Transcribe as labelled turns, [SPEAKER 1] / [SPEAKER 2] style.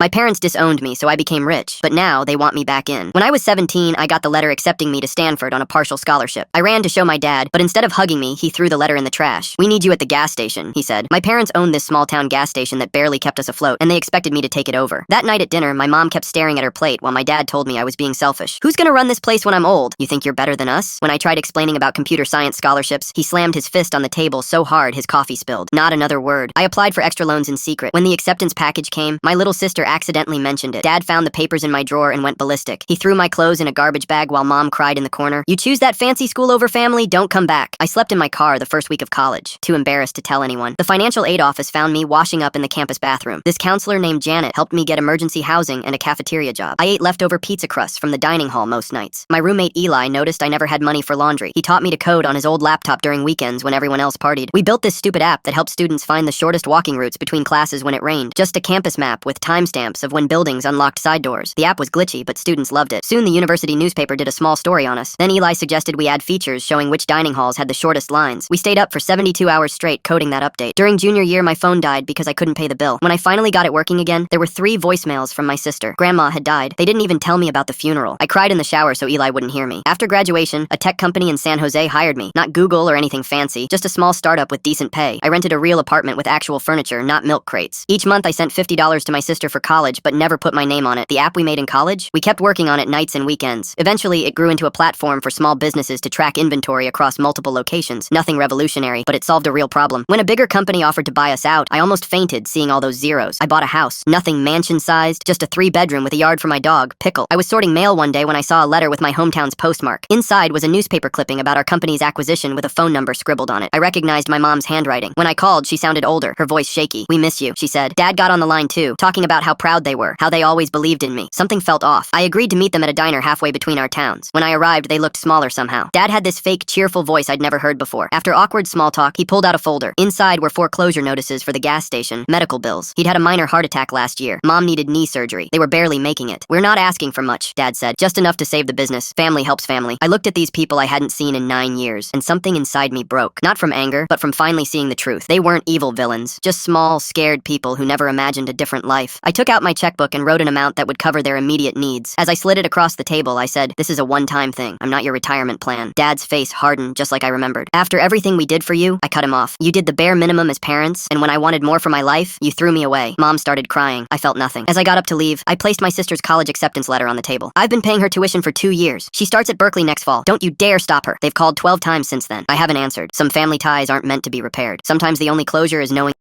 [SPEAKER 1] My parents disowned me, so I became rich, but now they want me back in. When I was 17, I got the letter accepting me to Stanford on a partial scholarship. I ran to show my dad, but instead of hugging me, he threw the letter in the trash. "We need you at the gas station," he said. My parents owned this small-town gas station that barely kept us afloat, and they expected me to take it over. That night at dinner, my mom kept staring at her plate while my dad told me I was being selfish. "Who's gonna run this place when I'm old? You think you're better than us?" When I tried explaining about computer science scholarships, he slammed his fist on the table so hard his coffee spilled. Not another word. I applied for extra loans in secret. When the acceptance package came, my little sister accidentally mentioned it. Dad found the papers in my drawer and went ballistic. He threw my clothes in a garbage bag while Mom cried in the corner. "You choose that fancy school over family, don't come back." I slept in my car the first week of college, too embarrassed to tell anyone. The financial aid office found me washing up in the campus bathroom. This counselor named Janet helped me get emergency housing and a cafeteria job. I ate leftover pizza crusts from the dining hall most nights. My roommate Eli noticed I never had money for laundry. He taught me to code on his old laptop during weekends when everyone else partied. We built this stupid app that helped students find the shortest walking routes between classes when it rained. Just a campus map with timestamps of when buildings unlocked side doors. The app was glitchy, but students loved it. Soon the university newspaper did a small story on us. Then Eli suggested we add features showing which dining halls had the shortest lines. We stayed up for 72 hours straight coding that update. During junior year, my phone died because I couldn't pay the bill. When I finally got it working again, there were 3 voicemails from my sister. Grandma had died. They didn't even tell me about the funeral. I cried in the shower so Eli wouldn't hear me. After graduation, a tech company in San Jose hired me. Not Google or anything fancy, just a small startup with decent pay. I rented a real apartment with actual furniture, not milk crates. Each month I sent $50 to my sister for college, but never put my name on it. The app we made in college? We kept working on it nights and weekends. Eventually, it grew into a platform for small businesses to track inventory across multiple locations. Nothing revolutionary, but it solved a real problem. When a bigger company offered to buy us out, I almost fainted seeing all those zeros. I bought a house. Nothing mansion-sized, just a 3-bedroom with a yard for my dog, Pickle. I was sorting mail one day when I saw a letter with my hometown's postmark. Inside was a newspaper clipping about our company's acquisition with a phone number scribbled on it. I recognized my mom's handwriting. When I called, she sounded older, her voice shaky. "We miss you," she said. Dad got on the line too, talking about how proud they were, how they always believed in me. Something felt off. I agreed to meet them at a diner halfway between our towns. When I arrived, they looked smaller somehow. Dad had this fake, cheerful voice I'd never heard before. After awkward small talk, he pulled out a folder. Inside were foreclosure notices for the gas station, medical bills. He'd had a minor heart attack last year. Mom needed knee surgery. They were barely making it. "We're not asking for much," Dad said. "Just enough to save the business. Family helps family." I looked at these people I hadn't seen in 9 years, and something inside me broke. Not from anger, but from finally seeing the truth. They weren't evil villains, just small, scared people who never imagined a different life. I took out my checkbook and wrote an amount that would cover their immediate needs. As I slid it across the table, I said, "This is a one-time thing. I'm not your retirement plan." Dad's face hardened, just like I remembered. "After everything we did for you," I cut him off. "You did the bare minimum as parents, and when I wanted more for my life, you threw me away." Mom started crying. I felt nothing. As I got up to leave, I placed my sister's college acceptance letter on the table. "I've been paying her tuition for 2 years. She starts at Berkeley next fall. Don't you dare stop her." They've called 12 times since then. I haven't answered. Some family ties aren't meant to be repaired. Sometimes the only closure is knowing